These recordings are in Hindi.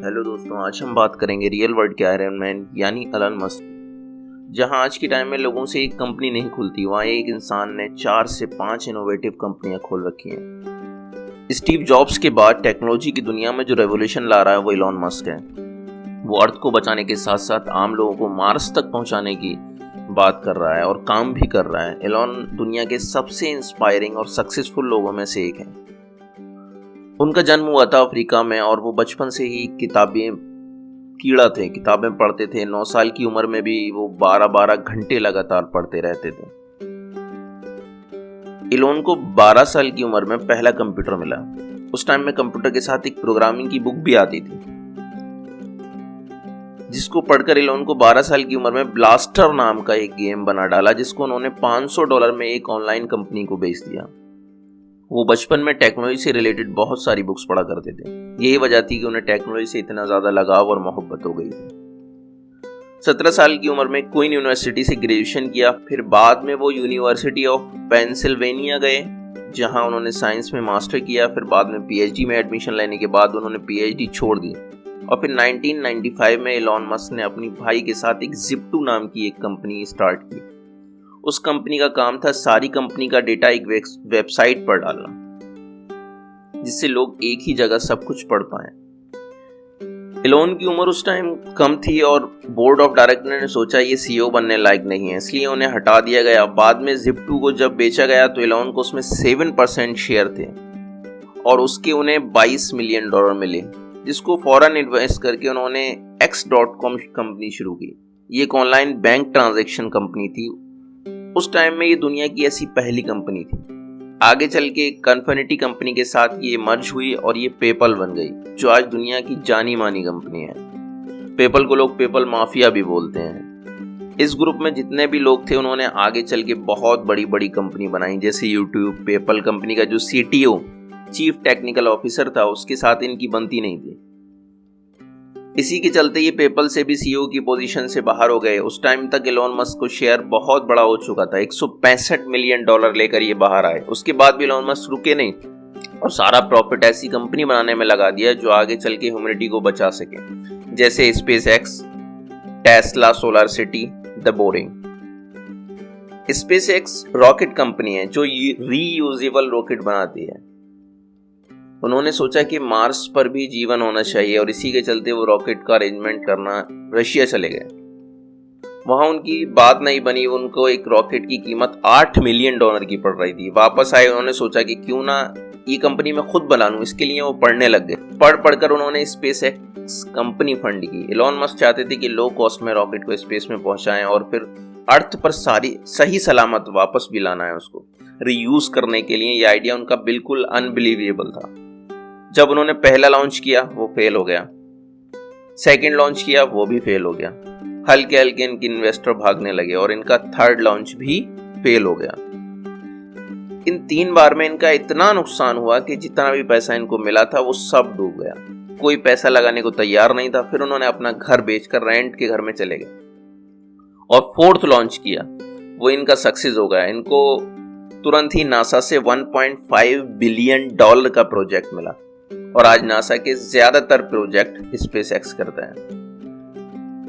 हेलो दोस्तों, आज हम बात करेंगे रियल वर्ल्ड के आयरन मैन यानी एलन मस्क। जहां आज के टाइम में लोगों से एक कंपनी नहीं खुलती, वहां एक इंसान ने 4 से 5 इनोवेटिव कंपनियां खोल रखी हैं। स्टीव जॉब्स के बाद टेक्नोलॉजी की दुनिया में जो रेवोल्यूशन ला रहा है वो एलन मस्क है। वो अर्थ को बचाने के साथ साथ आम लोगों को मार्स तक पहुंचाने की बात कर रहा है और काम भी कर रहा है। एलन दुनिया के सबसे इंस्पायरिंग और सक्सेसफुल लोगों में से एक है। उनका जन्म हुआ था अफ्रीका में और वो बचपन से ही कीड़ा थे, किताबें पढ़ते थे। 9 साल की उम्र में भी वो 12-12 घंटे लगातार पढ़ते रहते थे। एलन को 12 साल की उम्र में पहला कंप्यूटर मिला। उस टाइम में कंप्यूटर के साथ एक प्रोग्रामिंग की बुक भी आती थी, जिसको पढ़कर एलन को 12 साल की उम्र में ब्लास्टर नाम का एक गेम बना डाला, जिसको उन्होंने $500 में एक ऑनलाइन कंपनी को बेच दिया। वो बचपन में टेक्नोलॉजी से रिलेटेड बहुत सारी बुक्स पढ़ा करते थे। यही वजह थी कि उन्हें टेक्नोलॉजी से इतना ज़्यादा लगाव और मोहब्बत हो गई थी। 17 साल की उम्र में क्वीन यूनिवर्सिटी से ग्रेजुएशन किया। फिर बाद में वो यूनिवर्सिटी ऑफ पेंसिल्वेनिया गए, जहां उन्होंने साइंस में मास्टर किया। फिर बाद में पीएचडी में एडमिशन लेने के बाद उन्होंने पीएचडी छोड़ दी और फिर 1995 में एलन मस्क ने अपनी भाई के साथ एक Zip2 नाम की एक कंपनी स्टार्ट की। उस कंपनी का काम था सारी कंपनी का डेटा एक वेबसाइट पर डालना, जिससे लोग एक ही जगह सब कुछ पढ़ पाएं। एलन की उम्र उस टाइम कम थी और बोर्ड ऑफ डायरेक्टर ने सोचा ये सीईओ बनने लायक नहीं है, इसलिए उन्हें हटा दिया गया। बाद में Zip2 को जब बेचा गया तो एलन को उसमें 7% शेयर थे और उसके उन्हें $22 मिलियन मिले, जिसको फौरन इन्वेस्ट करके उन्होंने X.com कंपनी शुरू की। ये एक ऑनलाइन बैंक ट्रांजैक्शन कंपनी थी। उस टाइम में ये दुनिया की ऐसी पहली कंपनी थी। आगे चल के कन्फिनिटी कंपनी के साथ ये मर्ज हुई और ये पेपल बन गई, जो आज दुनिया की जानी मानी कंपनी है। पेपल को लोग पेपल माफिया भी बोलते हैं। इस ग्रुप में जितने भी लोग थे उन्होंने आगे चल के बहुत बड़ी बड़ी कंपनी बनाई, जैसे यूट्यूब। पेपल कंपनी का जो CTO, चीफ टेक्निकल ऑफिसर था, उसके साथ इनकी बनती नहीं थी। इसी के चलते ये पेपल से भी सीईओ की पोजीशन से बाहर हो गए। उस टाइम तक एलन मस्क को शेयर बहुत बड़ा हो चुका था, $165 मिलियन लेकर ये बाहर आए। उसके बाद भी एलन मस्क रुके नहीं और सारा प्रॉफिट ऐसी कंपनी बनाने में लगा दिया जो आगे चल के ह्यूमैनिटी को बचा सके, जैसे SpaceX, Tesla, solar city, the boring. SpaceX rocket company है जो रीयूजेबल रॉकेट बनाती है। उन्होंने सोचा कि मार्स पर भी जीवन होना चाहिए और इसी के चलते वो रॉकेट का अरेंजमेंट करना रशिया चले गए। वहां उनकी बात नहीं बनी, उनको एक रॉकेट की कीमत $8 मिलियन की पड़ रही थी। वापस आए, उन्होंने सोचा कि क्यों ना ये कंपनी मैं खुद बना लूं। इसके लिए वो पढ़ने लग गए। पढ़कर उन्होंने SpaceX कंपनी फंड की। एलन मस्क चाहते थे कि लो कॉस्ट में रॉकेट को स्पेस में पहुंचाएं और फिर अर्थ पर सही सलामत वापस भी लाना है उसको रीयूज करने के लिए। ये आइडिया उनका बिल्कुल अनबिलीवेबल था। जब उन्होंने पहला लॉन्च किया वो फेल हो गया, सेकंड लॉन्च किया वो भी फेल हो गया। हल्के हल्के इनके इन्वेस्टर भागने लगे और इनका थर्ड लॉन्च भी फेल हो गया। इन 3 बार में इनका इतना नुकसान हुआ कि जितना भी पैसा इनको मिला था वो सब डूब गया। कोई पैसा लगाने को तैयार नहीं था। फिर उन्होंने अपना घर बेचकर रेंट के घर में चले गए और फोर्थ लॉन्च किया। वो इनका सक्सेस हो गया। इनको तुरंत ही नासा से $1.5 बिलियन का प्रोजेक्ट मिला और आज नासा के ज्यादातर प्रोजेक्ट SpaceX करता है।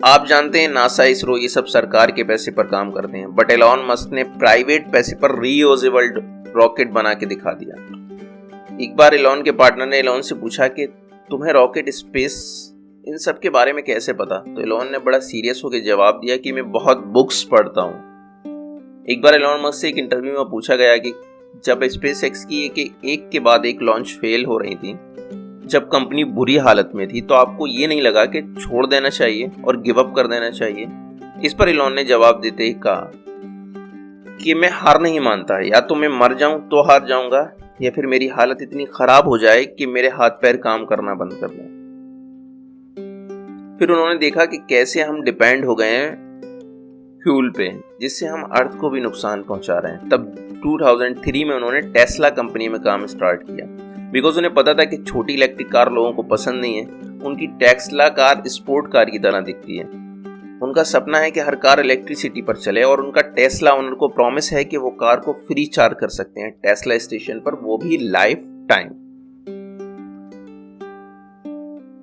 आप जानते हैं नासा, इसरो, ये सब सरकार के पैसे पर काम करते हैं, बट एलन मस्क ने प्राइवेट पैसे पर रीयूजेबल रॉकेट बना के दिखा दिया। एक बार एलन के पार्टनर ने एलन से पूछा कि तुम्हें रॉकेट, स्पेस, इन सब के बारे में कैसे पता? तो एलन ने बड़ा सीरियस होकर जवाब दिया कि मैं बहुत बुक्स पढ़ता हूँ। एक बार एलन मस्क से एक इंटरव्यू में पूछा गया कि जब SpaceX की एक के बाद एक लॉन्च फेल हो रही थी, जब कंपनी बुरी हालत में थी, तो आपको ये नहीं लगा कि छोड़ देना चाहिए और गिव अप कर देना चाहिए? इस पर एलन ने जवाब देते ही कहा कि मैं हार नहीं मानता, या तो मैं मर जाऊं तो हार जाऊंगा, या फिर मेरी हालत इतनी खराब हो जाए कि मेरे हाथ पैर काम करना बंद कर दें। फिर उन्होंने देखा कि कैसे हम डिपेंड हो गए हैं फ्यूल पे, जिससे हम अर्थ को भी नुकसान पहुंचा रहे हैं। तब 2003 में उन्होंने टेस्ला कंपनी में काम स्टार्ट किया, बिकॉज उन्हें पता था कि छोटी इलेक्ट्रिक कार लोगों को पसंद नहीं है। उनकी टेस्ला कार स्पोर्ट कार की तरह दिखती है। उनका सपना है कि हर कार इलेक्ट्रिसिटी पर चले और उनका टेस्ला ओनर को प्रॉमिस है कि वो कार को फ्री चार्ज कर सकते हैं टेस्ला स्टेशन पर, वो भी लाइफ टाइम।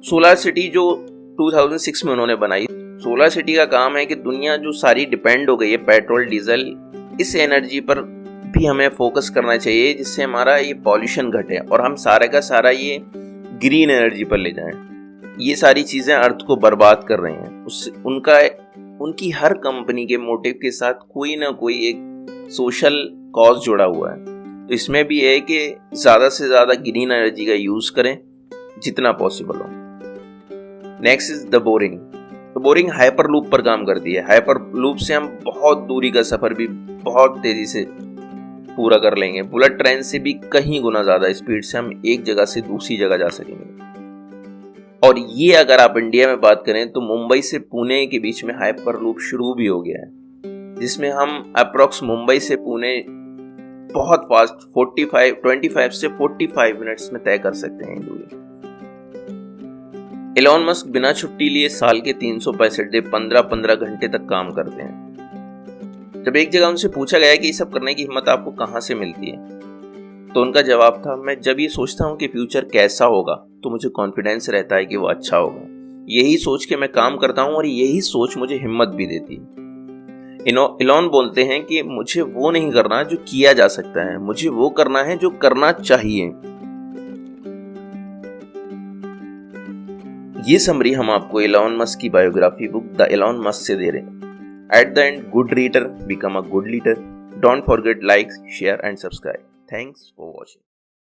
सोलर सिटी जो 2006 में उन्होंने बनाई, सोलर सिटी का काम है कि दुनिया जो सारी डिपेंड हो गई है पेट्रोल डीजल, इस एनर्जी पर भी हमें फोकस करना चाहिए जिससे हमारा ये पॉल्यूशन घटे और हम सारे का सारा ये ग्रीन एनर्जी पर ले जाएं। ये सारी चीज़ें अर्थ को बर्बाद कर रही हैं। उससे उनकी हर कंपनी के मोटिव के साथ कोई ना कोई एक सोशल कॉज जुड़ा हुआ है। तो इसमें भी है कि ज़्यादा से ज़्यादा ग्रीन एनर्जी का यूज़ करें जितना पॉसिबल हो। Next is the boring. तो बोरिंग हाइपर लूप पर काम करती है। हाइपर लूप से हम बहुत दूरी का सफ़र भी बहुत तेज़ी से पूरा कर लेंगे। बुलेट ट्रेन से भी कहीं गुना ज़्यादा स्पीड से हम एक जगह से दूसरी जगह जा सकेंगे। और ये अगर आप इंडिया में बात करें तो मुंबई से पुणे के बीच में हाइपर लूप शुरू भी हो गया है, जिसमें हम अप्रॉक्स मुंबई से पुणे बहुत फास्ट 25 से 45 मिनट्स में तय कर सकते हैं दूरी। एलोन मस्क बिना छुट्टी लिए साल के 365 दिन 15-15 घंटे तक काम करते हैं। जब एक जगह उनसे पूछा गया कि ये सब करने की हिम्मत आपको कहाँ से मिलती है, तो उनका जवाब था, मैं जब ये सोचता हूँ कि फ्यूचर कैसा होगा तो मुझे कॉन्फिडेंस रहता है कि वो अच्छा होगा। यही सोच के मैं काम करता हूँ और यही सोच मुझे हिम्मत भी देती है। एलोन बोलते हैं कि मुझे वो नहीं करना जो किया जा सकता है, मुझे वो करना है जो करना चाहिए। ये समरी हम आपको एलोन मस्क की biography book the Elon Musk से दे रहे हैं। At the end, good reader become a good leader. Don't forget like, share and subscribe. Thanks for watching.